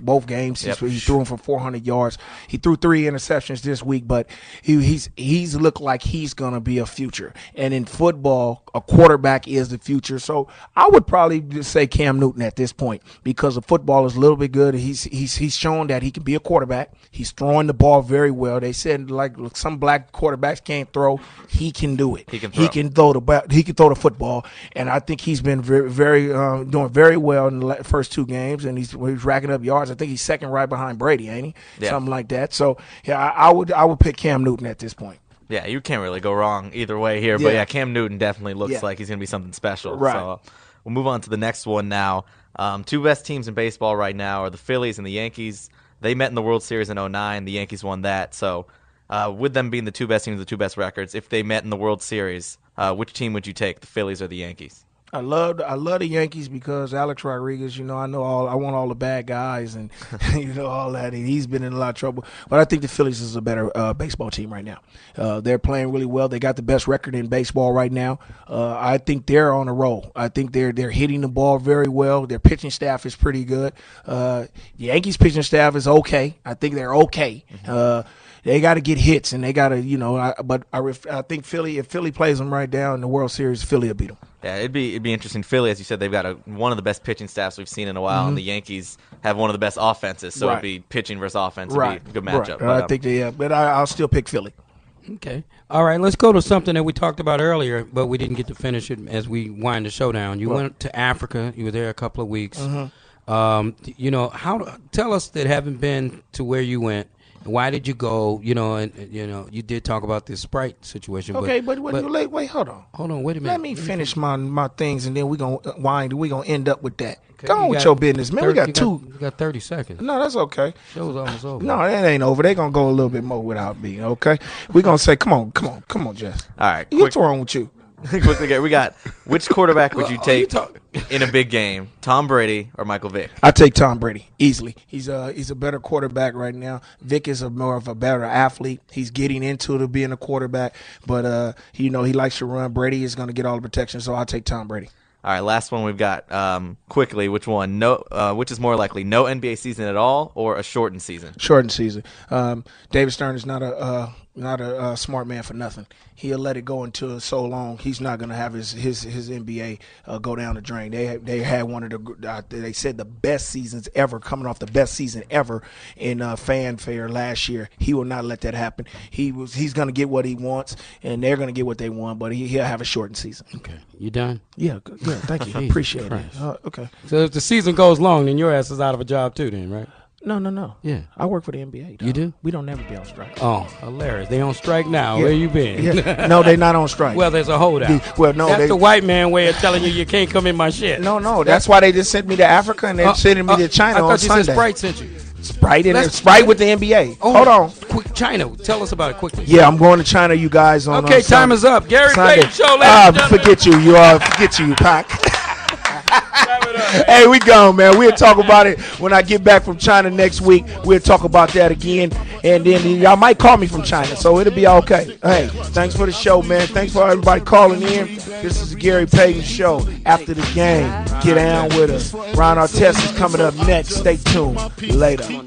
both games. Yep. He threw him for 400 yards. He threw 3 interceptions this week, but he's looked like he's going to be a future. And in football, a quarterback is the future. So I would probably just say Cam Newton at this point because the football is a little bit good. He's shown that he can be a quarterback. He's throwing the ball very well. They said like some black quarterbacks can't throw. He can do it. He can throw the football, and I think he's been doing very well in the first 2 games, and he's racking up yards. I think he's second right behind Brady, ain't he? Yeah. Something like that. So yeah, I would pick Cam Newton at this point. Yeah, you can't really go wrong either way here. But yeah, Cam Newton definitely looks like he's going to be something special. Right. So we'll move on to the next one now. 2 best teams in baseball right now are the Phillies and the Yankees. They met in the World Series in 2009. The Yankees won that. So with them being the 2 best teams with the 2 best records, if they met in the World Series, which team would you take, the Phillies or the Yankees? I love the Yankees because Alex Rodriguez, I want all the bad guys and all that, and he's been in a lot of trouble. But I think the Phillies is a better baseball team right now. They're playing really well. They got the best record in baseball right now. I think they're on a roll. I think they're hitting the ball very well. Their pitching staff is pretty good. The Yankees pitching staff is okay. I think they're okay. They got to get hits, and they got to, but I think if Philly plays them right down in the World Series, Philly will beat them. Yeah, it'd be interesting. Philly, as you said, they've got one of the best pitching staffs we've seen in a while, and the Yankees have one of the best offenses. So it'd be pitching versus offense. It'd be a good matchup. Right. I think but I'll still pick Philly. Okay. All right, let's go to something that we talked about earlier, but we didn't get to finish it as we wind the show down. You went to Africa. You were there a couple of weeks. Tell us that haven't been to where you went. Why did you go? You did talk about this Sprite situation. Okay, but wait, hold on. Hold on, wait a minute. Let me finish my things, and then we're gonna end up with that. Okay, go on with your business, man. We got 30 seconds. No, that's okay. Show's almost over. No, that ain't over. They're gonna go a little bit more without me, okay? We're gonna say, come on, Jess. All right. What's wrong with you? We got which quarterback would you take in a big game, Tom Brady or Michael Vick? I take Tom Brady easily. He's a better quarterback right now. Vick is more of a better athlete. He's getting into being a quarterback, but he likes to run. Brady is going to get all the protection, so I'll take Tom Brady. All right, last one we've got. Quickly, which one? Which is more likely, no NBA season at all or a shortened season? Shortened season. David Stern is not a smart man for nothing. He'll let it go until so long. He's not going to have his NBA go down the drain. They had one of they said the best seasons ever, coming off the best season ever in fanfare last year. He will not let that happen. He's going to get what he wants, and they're going to get what they want. But he'll have a shortened season. Okay, you done? Yeah, good. Thank you. I appreciate it. Okay. So if the season goes long, then your ass is out of a job too, then, right? No. Yeah. I work for the NBA. Dog. You do? We don't never be on strike. Oh, hilarious. They on strike now. Yeah. Where you been? Yeah. No, they not on strike. Well, there's a holdout. That's the white man way of telling you can't come in my shit. No. That's why they just sent me to Africa and they're sending me to China on Sunday. I thought you said Sprite sent you. Sprite with the NBA. Hold on. Quick, China. Tell us about it quickly. Yeah, I'm going to China, you guys. Okay, time is up. Gary Payton Show, forget you, Pac. Hey, we gone, man. We'll talk about it when I get back from China next week. We'll talk about that again. And then y'all might call me from China, so it'll be okay. Hey, thanks for the show, man. Thanks for everybody calling in. This is the Gary Payton Show. After the game, get down with us. Ron Artest is coming up next. Stay tuned. Later.